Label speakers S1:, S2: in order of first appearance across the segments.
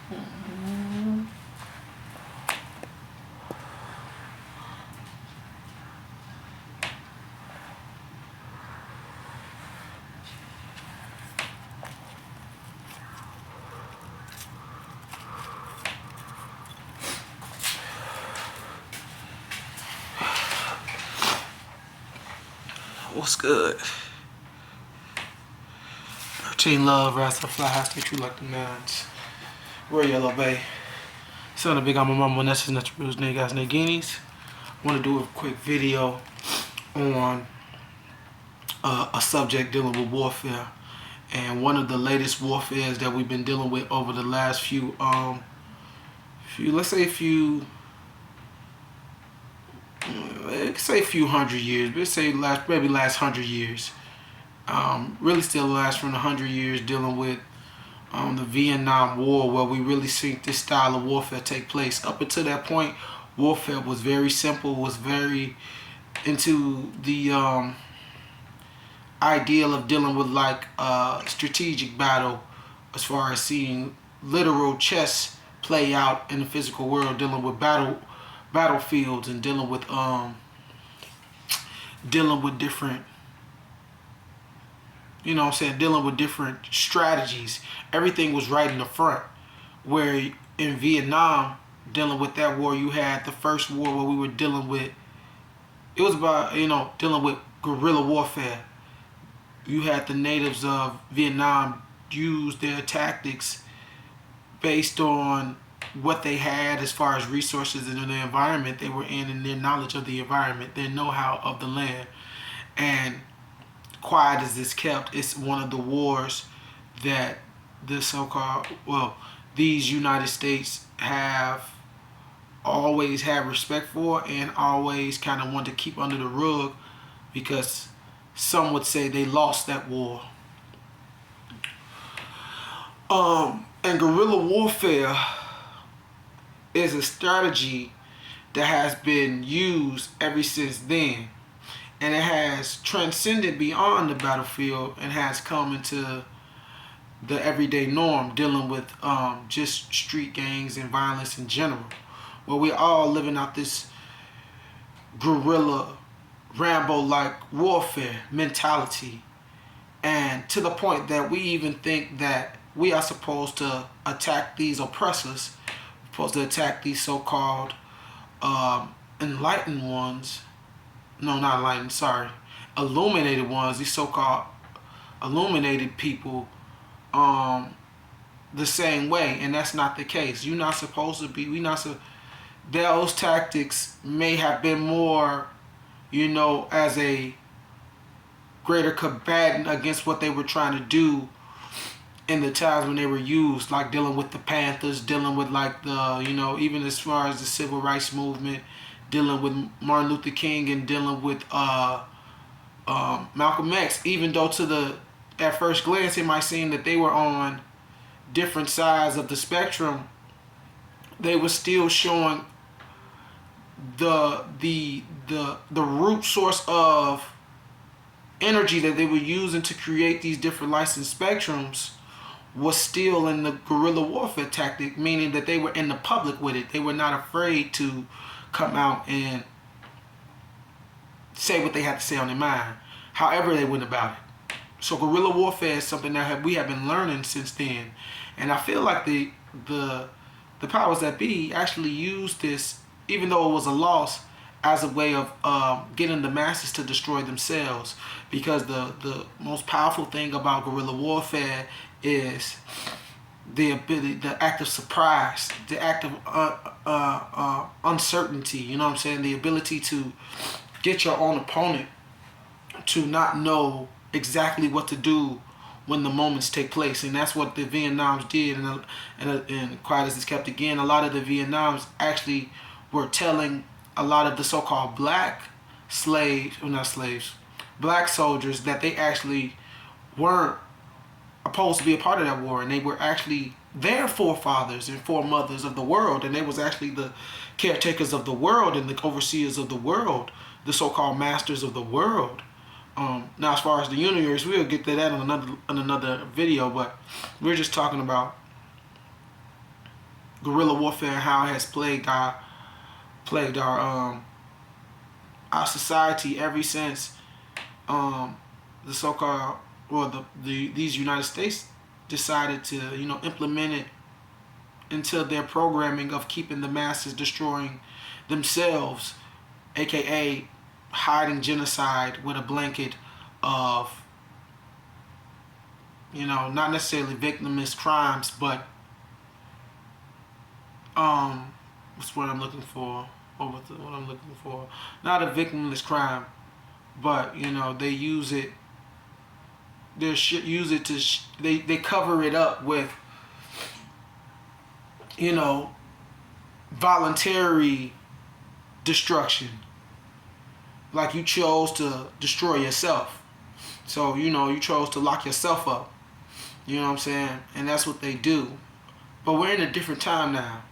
S1: What's good? 13 Love, Rise Up Fly High, Stay True like the 9's. We're Yellow Bay. Son of Big I'm a mama, and that's his natural rules, niggas, nigginis. Want to do a quick video on a subject dealing with warfare. And one of the latest warfares that we've been dealing with over the last few hundred years, but let's say last 100 years. Really still last from the 100 years dealing with the Vietnam War, where we really seen this style of warfare take place. Up until that point, warfare was very simple, was very into the ideal of dealing with like strategic battle, as far as seeing literal chess play out in the physical world, dealing with battlefields and dealing with different, you know what I'm saying, dealing with different strategies. Everything was right in the front. Where in Vietnam, dealing with that war, you had the first war where we were dealing with, it was about, dealing with guerrilla warfare. You had the natives of Vietnam use their tactics based on what they had as far as resources in the environment they were in, and their knowledge of the environment, their know-how of the land. And quiet as it's kept, it's one of the wars that the so-called, these United States have always had respect for, and always kind of want to keep under the rug, because some would say they lost that war. And guerrilla warfare is a strategy that has been used ever since then. And it has transcended beyond the battlefield and has come into the everyday norm, dealing with just street gangs and violence in general. Where we're all living out this guerrilla, Rambo-like warfare mentality. And to the point that we even think that we are supposed to attack these oppressors, supposed to attack these so-called enlightened ones. No, not enlightened, sorry. Illuminated ones, these so-called illuminated people, the same way. And that's not the case. You're not supposed to be, those tactics may have been more, as a greater combatant against what they were trying to do in the times when they were used, like dealing with the Panthers, dealing with like the, even as far as the civil rights movement, dealing with Martin Luther King, and dealing with Malcolm X. Even though at first glance it might seem that they were on different sides of the spectrum, they were still showing the root source of energy that they were using to create these different licensed spectrums was still in the guerrilla warfare tactic, meaning that they were in the public with it. They were not afraid to come out and say what they had to say on their mind, however they went about it. So guerrilla warfare is something that we have been learning since then. And I feel like the powers that be actually used this, even though it was a loss, as a way of getting the masses to destroy themselves. Because the most powerful thing about guerrilla warfare is the ability, the act of surprise, the act of uncertainty, you know what I'm saying? The ability to get your own opponent to not know exactly what to do when the moments take place. And that's what the Vietnams did. And quiet as it's kept again, a lot of the Vietnams actually were telling a lot of the so-called black slaves, or not slaves, black soldiers, that they actually weren't supposed to be a part of that war, and they were actually their forefathers and foremothers of the world, and they was actually the caretakers of the world and the overseers of the world, the so-called masters of the world. Now, as far as the universe, we'll get to that in another video, but we're just talking about guerrilla warfare and how it has plagued our society ever since the so-called these United States decided to implement it into their programming of keeping the masses destroying themselves, aka hiding genocide with a blanket of not necessarily victimless crimes, but what's what I'm looking for? What I'm looking for? Not a victimless crime, but they use it. They use it to they cover it up with voluntary destruction. Like you chose to destroy yourself, so you chose to lock yourself up. You know what I'm saying? And that's what they do. But we're in a different time now.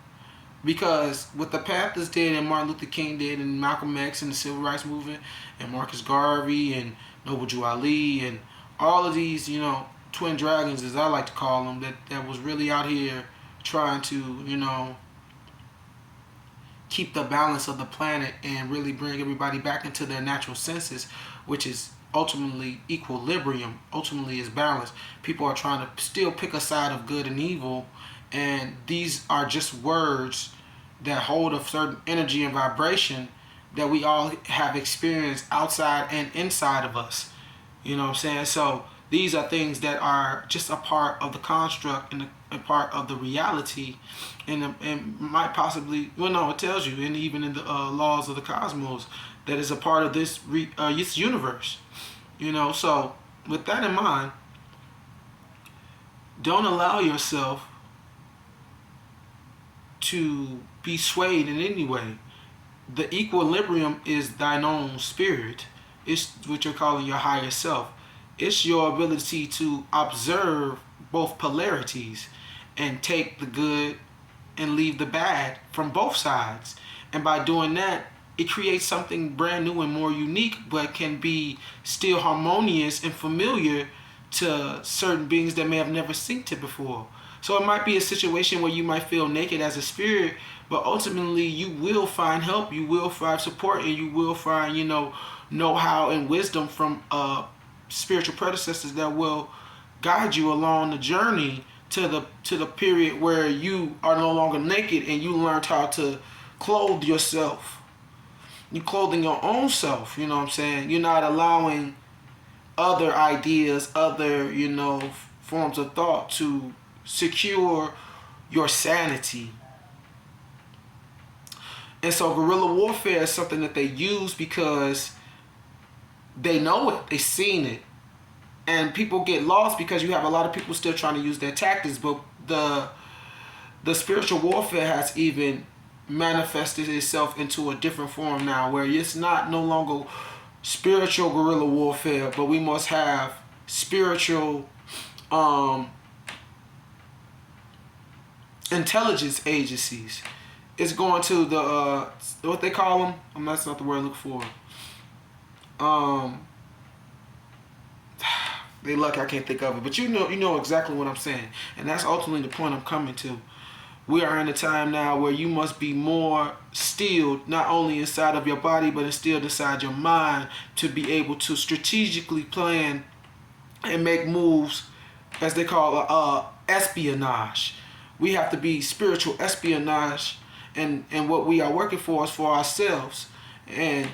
S1: Because what the Panthers did and Martin Luther King did and Malcolm X and the Civil Rights Movement and Marcus Garvey and Noble Drew Ali and all of these, twin dragons, as I like to call them, that was really out here trying to, keep the balance of the planet and really bring everybody back into their natural senses, which is ultimately equilibrium, ultimately is balance. People are trying to still pick a side of good and evil, and these are just words that hold a certain energy and vibration that we all have experienced outside and inside of us. You know what I'm saying? So these are things that are just a part of the construct and a part of the reality, and might possibly, well, no, it tells you, and even in the laws of the cosmos, that is a part of this universe. So with that in mind, don't allow yourself to be swayed in any way. The equilibrium is thine own spirit. It's what you're calling your higher self. It's your ability to observe both polarities and take the good and leave the bad from both sides. And by doing that, it creates something brand new and more unique, but can be still harmonious and familiar to certain beings that may have never synced it before. So it might be a situation where you might feel naked as a spirit, but ultimately you will find help, you will find support, and you will find, know-how and wisdom from spiritual predecessors that will guide you along the journey to the period where you are no longer naked and you learned how to clothe yourself. You're clothing your own self, you know what I'm saying? You're not allowing other ideas, other, forms of thought to secure your sanity. And so guerrilla warfare is something that they use because they know it, they've seen it. And people get lost because you have a lot of people still trying to use their tactics, but the spiritual warfare has even manifested itself into a different form now, where it's no longer spiritual guerrilla warfare, but we must have spiritual intelligence agencies. It's going to the what they call them. That's not the word I look for. They lucky I can't think of it, but you know exactly what I'm saying, and that's ultimately the point I'm coming to. We are in a time now where you must be more stilled, not only inside of your body, but instilled inside your mind, to be able to strategically plan and make moves, as they call espionage. We have to be spiritual espionage, and what we are working for is for ourselves, and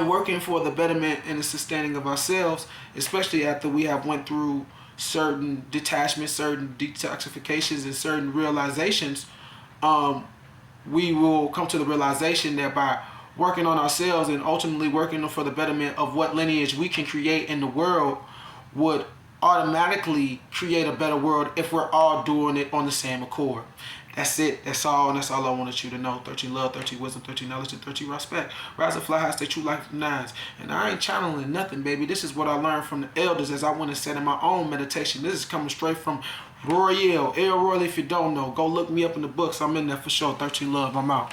S1: working for the betterment and the sustaining of ourselves, especially after we have went through certain detachments, certain detoxifications, and certain realizations. We will come to the realization that by working on ourselves and ultimately working for the betterment of what lineage we can create in the world would automatically create a better world if we're all doing it on the same accord. That's it. That's all. And that's all I wanted you to know. 13 love, 13 wisdom, 13 knowledge, and 13 respect. Rise and fly high, stay true like the 9's. And I ain't channeling nothing, baby. This is what I learned from the elders as I went and said in my own meditation. This is coming straight from Royale. El Royal, if you don't know. Go look me up in the books. I'm in there for sure. 13 love. I'm out.